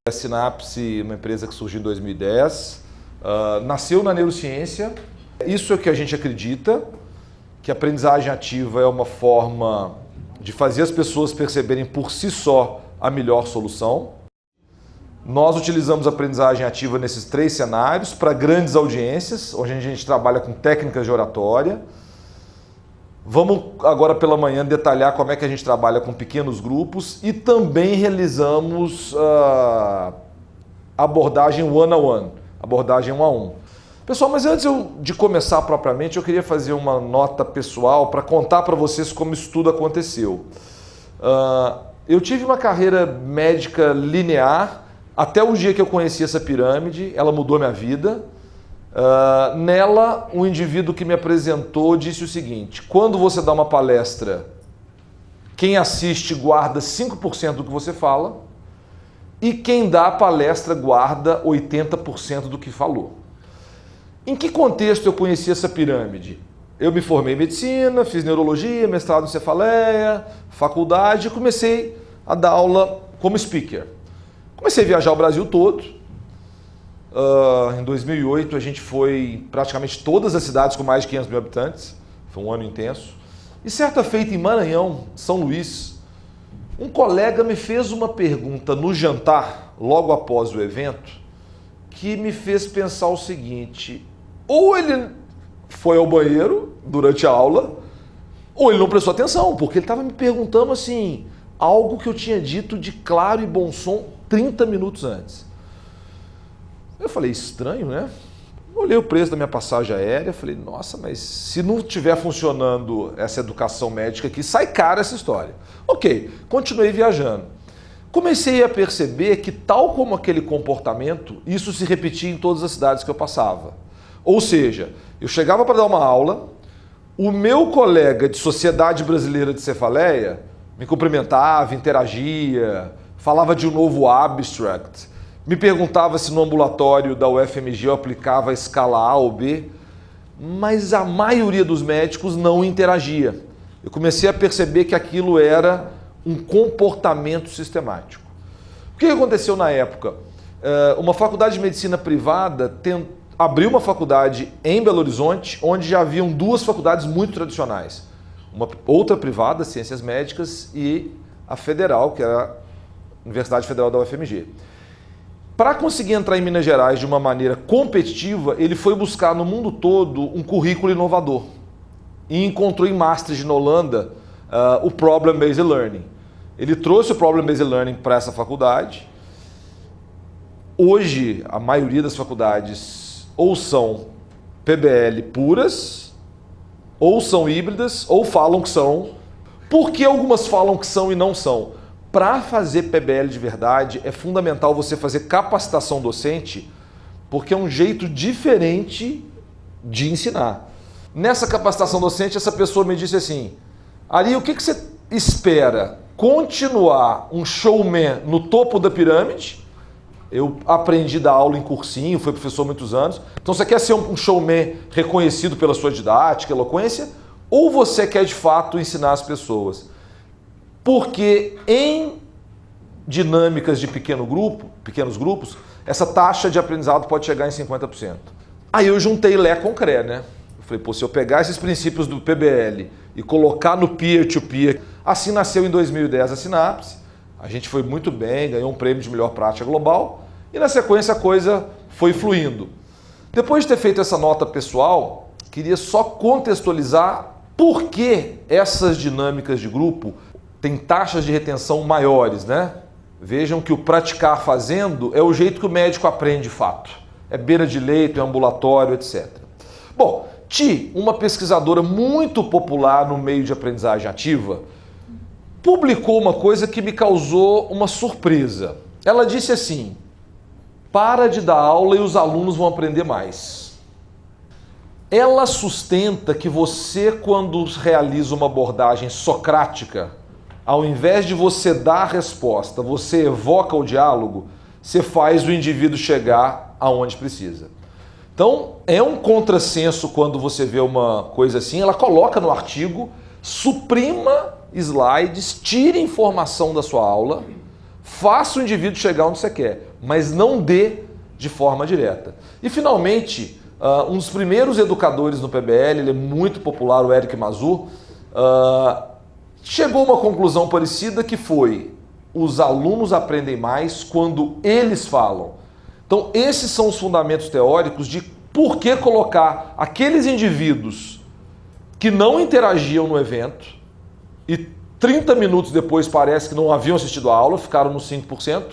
A Synapse, uma empresa que surgiu em 2010, nasceu na neurociência. Isso é o que a gente acredita, que a aprendizagem ativa é uma forma de fazer as pessoas perceberem por si só a melhor solução. Nós utilizamos a aprendizagem ativa nesses 3 cenários para grandes audiências, onde a gente trabalha com técnicas de oratória. Vamos agora pela manhã detalhar como é que a gente trabalha com pequenos grupos e também realizamos abordagem one-on-one, abordagem 1 a 1. Pessoal, mas antes de começar propriamente, eu queria fazer uma nota pessoal para contar para vocês como isso tudo aconteceu. Eu tive uma carreira médica linear até o dia que eu conheci essa pirâmide, ela mudou minha vida. Nela, o indivíduo que me apresentou disse o seguinte: quando você dá uma palestra, quem assiste guarda 5% do que você fala e quem dá a palestra guarda 80% do que falou. Em que contexto eu conheci essa pirâmide? Eu me formei em medicina, fiz neurologia, mestrado em cefaleia, faculdade e comecei a dar aula como speaker. Comecei a viajar o Brasil todo. Em 2008 a gente foi em praticamente todas as cidades com mais de 500 mil habitantes. Foi um ano intenso. E certa feita em Maranhão, São Luís, um colega me fez uma pergunta no jantar, logo após o evento, que me fez pensar o seguinte: ou ele foi ao banheiro durante a aula, ou ele não prestou atenção, porque ele estava me perguntando assim, algo que eu tinha dito de claro e bom som 30 minutos antes. Eu falei, estranho, né? Olhei o preço da minha passagem aérea, falei, nossa, mas se não estiver funcionando essa educação médica aqui, sai cara essa história. Ok, continuei viajando. Comecei a perceber que, tal como aquele comportamento, isso se repetia em todas as cidades que eu passava. Ou seja, eu chegava para dar uma aula, o meu colega de Sociedade Brasileira de Cefaleia me cumprimentava, interagia, falava de um novo abstract, me perguntava se no ambulatório da UFMG eu aplicava a escala A ou B, mas a maioria dos médicos não interagia. Eu comecei a perceber que aquilo era um comportamento sistemático. O que aconteceu na época? Uma faculdade de medicina privada abriu uma faculdade em Belo Horizonte, onde já haviam 2 faculdades muito tradicionais. Outra privada, Ciências Médicas, e a federal, que era a Universidade Federal da UFMG. Para conseguir entrar em Minas Gerais de uma maneira competitiva, ele foi buscar no mundo todo um currículo inovador. E encontrou em Maastricht, na Holanda, o Problem-Based Learning. Ele trouxe o Problem-Based Learning para essa faculdade. Hoje, a maioria das faculdades ou são PBL puras, ou são híbridas, ou falam que são. Por que algumas falam que são e não são? Para fazer PBL de verdade, é fundamental você fazer capacitação docente, porque é um jeito diferente de ensinar. Nessa capacitação docente, essa pessoa me disse assim: Ari, o que você espera? Continuar um showman no topo da pirâmide? Eu aprendi a dar aula em cursinho, fui professor há muitos anos. Então você quer ser um showman reconhecido pela sua didática, eloquência? Ou você quer de fato ensinar as pessoas? Porque em dinâmicas de pequenos grupos, essa taxa de aprendizado pode chegar em 50%. Aí eu juntei Lé com Cré, né? Eu falei, pô, se eu pegar esses princípios do PBL e colocar no peer-to-peer, assim nasceu em 2010 a Synapse, a gente foi muito bem, ganhou um prêmio de melhor prática global e na sequência a coisa foi fluindo. Depois de ter feito essa nota pessoal, queria só contextualizar por que essas dinâmicas de grupo tem taxas de retenção maiores, né? Vejam que o praticar fazendo é o jeito que o médico aprende de fato. É beira de leito, é ambulatório, etc. Bom, Ti, uma pesquisadora muito popular no meio de aprendizagem ativa, publicou uma coisa que me causou uma surpresa. Ela disse assim: para de dar aula e os alunos vão aprender mais. Ela sustenta que você, quando realiza uma abordagem socrática, ao invés de você dar a resposta, você evoca o diálogo, você faz o indivíduo chegar aonde precisa. Então, é um contrassenso quando você vê uma coisa assim, ela coloca no artigo, suprima slides, tire informação da sua aula, faça o indivíduo chegar onde você quer. mas não dê de forma direta. E finalmente, um dos primeiros educadores no PBL, ele é muito popular, o Eric Mazur, chegou a uma conclusão parecida que foi: os alunos aprendem mais quando eles falam. Então esses são os fundamentos teóricos de por que colocar aqueles indivíduos que não interagiam no evento e 30 minutos depois parece que não haviam assistido a aula, ficaram nos 5%.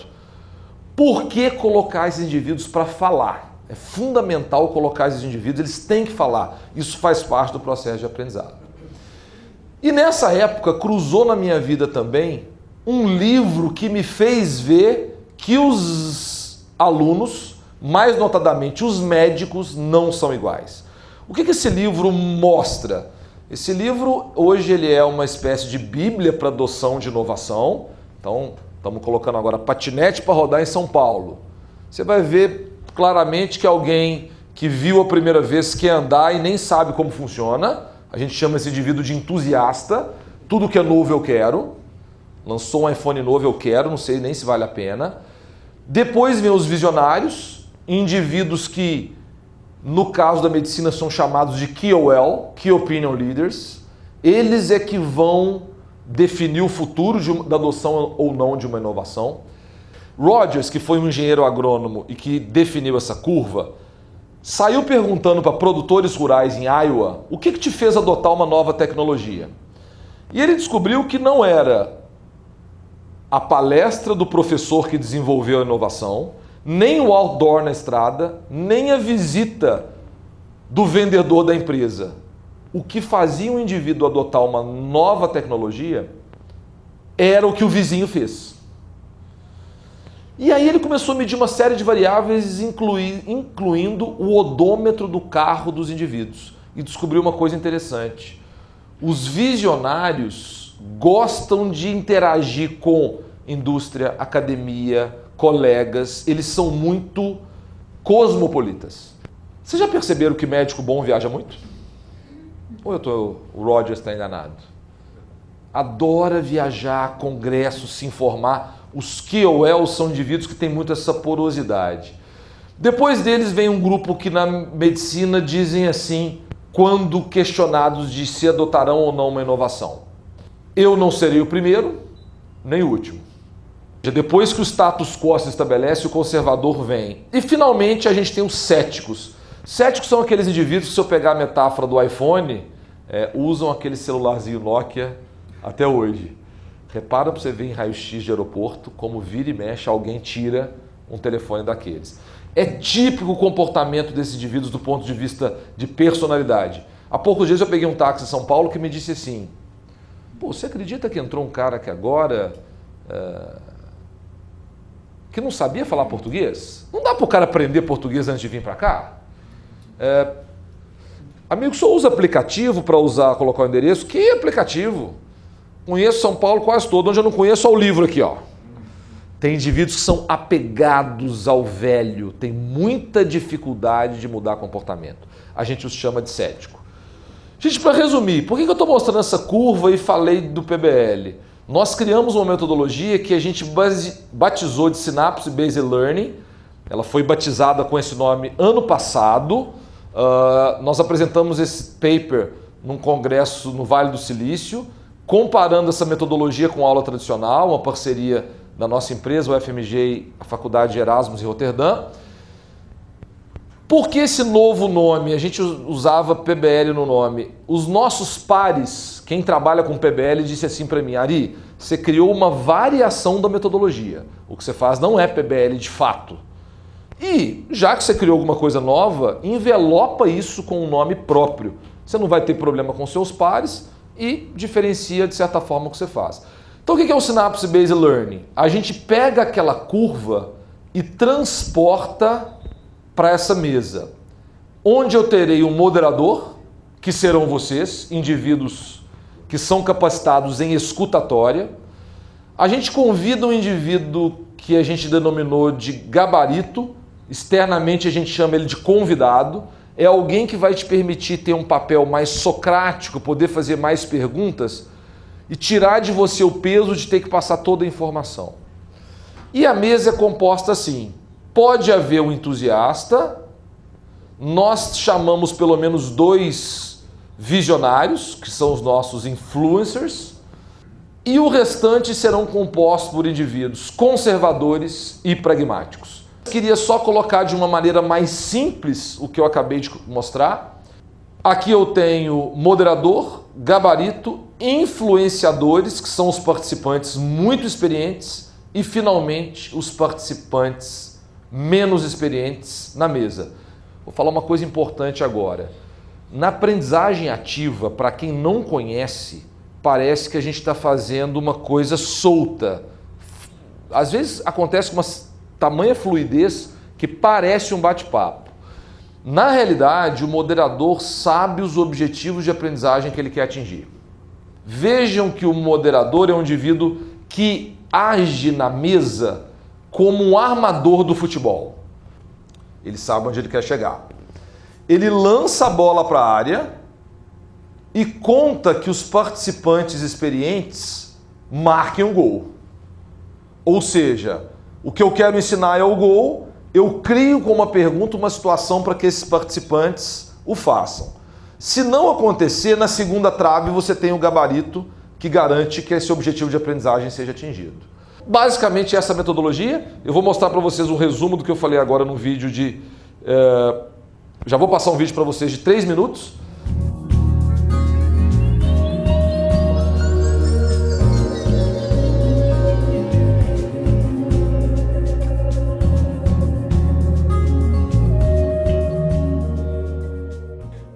Por que colocar esses indivíduos para falar? É fundamental colocar esses indivíduos, eles têm que falar. Isso faz parte do processo de aprendizado. E nessa época cruzou na minha vida também um livro que me fez ver que os alunos, mais notadamente os médicos, não são iguais. O que esse livro mostra? Esse livro, hoje, ele é uma espécie de bíblia para adoção de inovação. Então, estamos colocando agora patinete para rodar em São Paulo. Você vai ver claramente que alguém que viu a primeira vez quer andar e nem sabe como funciona. A gente chama esse indivíduo de entusiasta. Tudo que é novo eu quero. Lançou um iPhone novo eu quero, não sei nem se vale a pena. Depois vem os visionários, indivíduos que, no caso da medicina, são chamados de KOL, Key Opinion Leaders. Eles é que vão definir o futuro da adoção ou não de uma inovação. Rogers, que foi um engenheiro agrônomo e que definiu essa curva, saiu perguntando para produtores rurais em Iowa o que te fez adotar uma nova tecnologia. E ele descobriu que não era a palestra do professor que desenvolveu a inovação, nem o outdoor na estrada, nem a visita do vendedor da empresa. O que fazia um indivíduo adotar uma nova tecnologia era o que o vizinho fez. E aí ele começou a medir uma série de variáveis, incluindo o odômetro do carro dos indivíduos. E descobriu uma coisa interessante. Os visionários gostam de interagir com indústria, academia, colegas. Eles são muito cosmopolitas. Vocês já perceberam que médico bom viaja muito? Ou o Rogers está enganado? Adora viajar, congressos, se informar. Os KOLs são indivíduos que têm muito essa porosidade. Depois deles vem um grupo que na medicina dizem assim, quando questionados de se adotarão ou não uma inovação: eu não serei o primeiro, nem o último. Depois que o status quo se estabelece, o conservador vem. E finalmente a gente tem os céticos. Céticos são aqueles indivíduos que, se eu pegar a metáfora do iPhone, usam aquele celularzinho Nokia até hoje. Repara para você ver em raio-x de aeroporto como vira e mexe alguém tira um telefone daqueles. É típico o comportamento desses indivíduos do ponto de vista de personalidade. Há poucos dias eu peguei um táxi em São Paulo que me disse assim: pô, você acredita que entrou um cara aqui agora que não sabia falar português? Não dá para o cara aprender português antes de vir para cá? Amigo, só usa aplicativo para colocar o endereço? Que aplicativo? Conheço São Paulo quase todo, onde eu não conheço, olha o livro aqui, ó. Tem indivíduos que são apegados ao velho, tem muita dificuldade de mudar comportamento. A gente os chama de cético. Gente, para resumir, por que eu estou mostrando essa curva e falei do PBL? Nós criamos uma metodologia que a gente batizou de Synapse Based Learning. Ela foi batizada com esse nome ano passado. Nós apresentamos esse paper num congresso no Vale do Silício, comparando essa metodologia com a aula tradicional, uma parceria da nossa empresa, o FMG, a Faculdade de Erasmus em Roterdã. Por que esse novo nome? A gente usava PBL no nome. Os nossos pares, quem trabalha com PBL, disse assim para mim: Ari, você criou uma variação da metodologia. O que você faz não é PBL de fato. E, já que você criou alguma coisa nova, envelopa isso com um nome próprio. Você não vai ter problema com seus pares e diferencia de certa forma o que você faz. Então o que é o Synapse Based Learning? A gente pega aquela curva e transporta para essa mesa, onde eu terei um moderador, que serão vocês, indivíduos que são capacitados em escutatória. A gente convida um indivíduo que a gente denominou de gabarito, externamente a gente chama ele de convidado. É alguém que vai te permitir ter um papel mais socrático, poder fazer mais perguntas e tirar de você o peso de ter que passar toda a informação. E a mesa é composta assim: Pode haver um entusiasta, nós chamamos pelo menos 2 visionários, que são os nossos influencers, e o restante serão compostos por indivíduos conservadores e pragmáticos. Eu queria só colocar de uma maneira mais simples o que eu acabei de mostrar. Aqui eu tenho moderador, gabarito, influenciadores, que são os participantes muito experientes, e finalmente os participantes menos experientes na mesa. Vou falar uma coisa importante agora. Na aprendizagem ativa, para quem não conhece, parece que a gente está fazendo uma coisa solta. Às vezes acontece com uma tamanha fluidez que parece um bate-papo. Na realidade, o moderador sabe os objetivos de aprendizagem que ele quer atingir. Vejam que o moderador é um indivíduo que age na mesa como um armador do futebol. Ele sabe onde ele quer chegar. Ele lança a bola para a área e conta que os participantes experientes marquem um gol. Ou seja, o que eu quero ensinar é o gol, eu crio com uma pergunta uma situação para que esses participantes o façam. Se não acontecer, na segunda trave você tem o gabarito que garante que esse objetivo de aprendizagem seja atingido. Basicamente essa metodologia. Eu vou mostrar para vocês um resumo do que eu falei agora num vídeo de... já vou passar um vídeo para vocês de 3 minutos.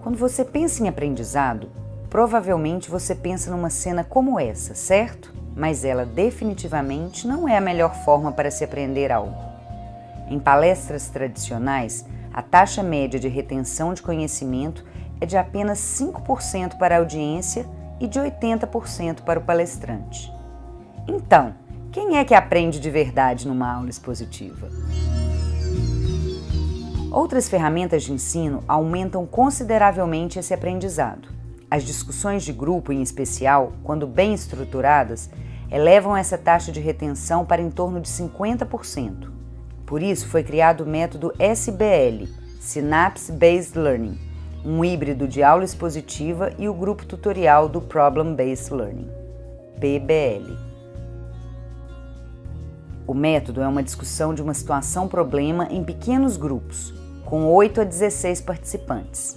Quando você pensa em aprendizado, provavelmente você pensa numa cena como essa, certo? Mas ela definitivamente não é a melhor forma para se aprender algo. Em palestras tradicionais, a taxa média de retenção de conhecimento é de apenas 5% para a audiência e de 80% para o palestrante. Então, quem é que aprende de verdade numa aula expositiva? Outras ferramentas de ensino aumentam consideravelmente esse aprendizado. As discussões de grupo, em especial, quando bem estruturadas, elevam essa taxa de retenção para em torno de 50%. Por isso foi criado o método SBL, Synapse Based Learning, um híbrido de aula expositiva e o grupo tutorial do Problem Based Learning, PBL. O método é uma discussão de uma situação-problema em pequenos grupos, com 8 a 16 participantes.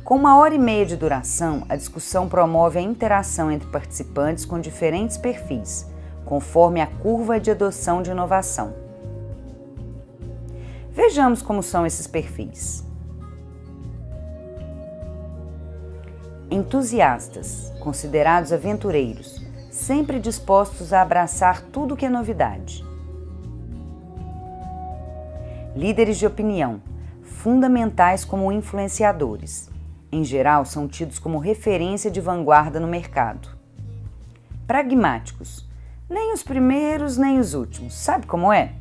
Com 1h30 de duração, a discussão promove a interação entre participantes com diferentes perfis, conforme a curva de adoção de inovação. Vejamos como são esses perfis. Entusiastas, considerados aventureiros, sempre dispostos a abraçar tudo que é novidade. Líderes de opinião, fundamentais como influenciadores. Em geral, são tidos como referência de vanguarda no mercado. Pragmáticos, nem os primeiros nem os últimos, sabe como é?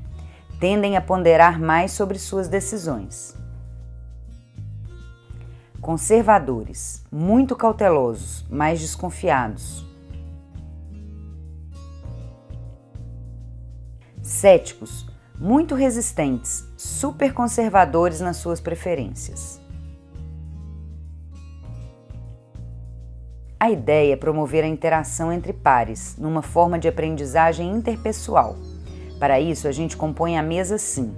Tendem a ponderar mais sobre suas decisões. Conservadores, muito cautelosos, mais desconfiados. Céticos, muito resistentes, super conservadores nas suas preferências. A ideia é promover a interação entre pares, numa forma de aprendizagem interpessoal. Para isso, a gente compõe a mesa assim.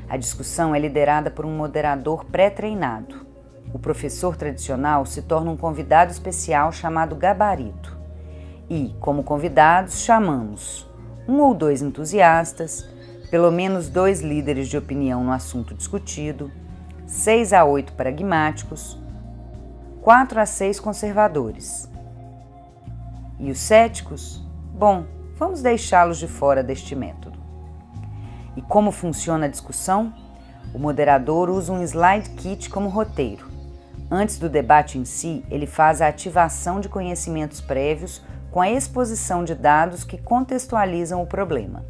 A discussão é liderada por um moderador pré-treinado. O professor tradicional se torna um convidado especial chamado gabarito. E, como convidados, chamamos 1 ou 2 entusiastas, pelo menos 2 líderes de opinião no assunto discutido, 6 a 8 pragmáticos, 4 a 6 conservadores. E os céticos? Bom, vamos deixá-los de fora deste método. E como funciona a discussão? O moderador usa um slide kit como roteiro. Antes do debate em si, ele faz a ativação de conhecimentos prévios com a exposição de dados que contextualizam o problema.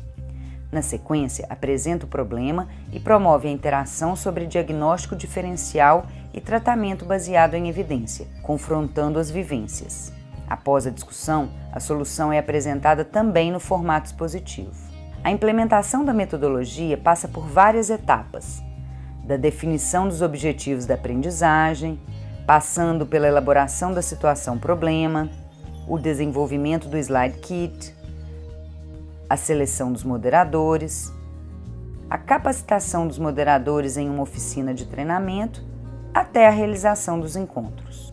Na sequência, apresenta o problema e promove a interação sobre diagnóstico diferencial e tratamento baseado em evidência, confrontando as vivências. Após a discussão, a solução é apresentada também no formato expositivo. A implementação da metodologia passa por várias etapas, da definição dos objetivos da aprendizagem, passando pela elaboração da situação-problema, o desenvolvimento do Slide Kit, a seleção dos moderadores, a capacitação dos moderadores em uma oficina de treinamento, até a realização dos encontros.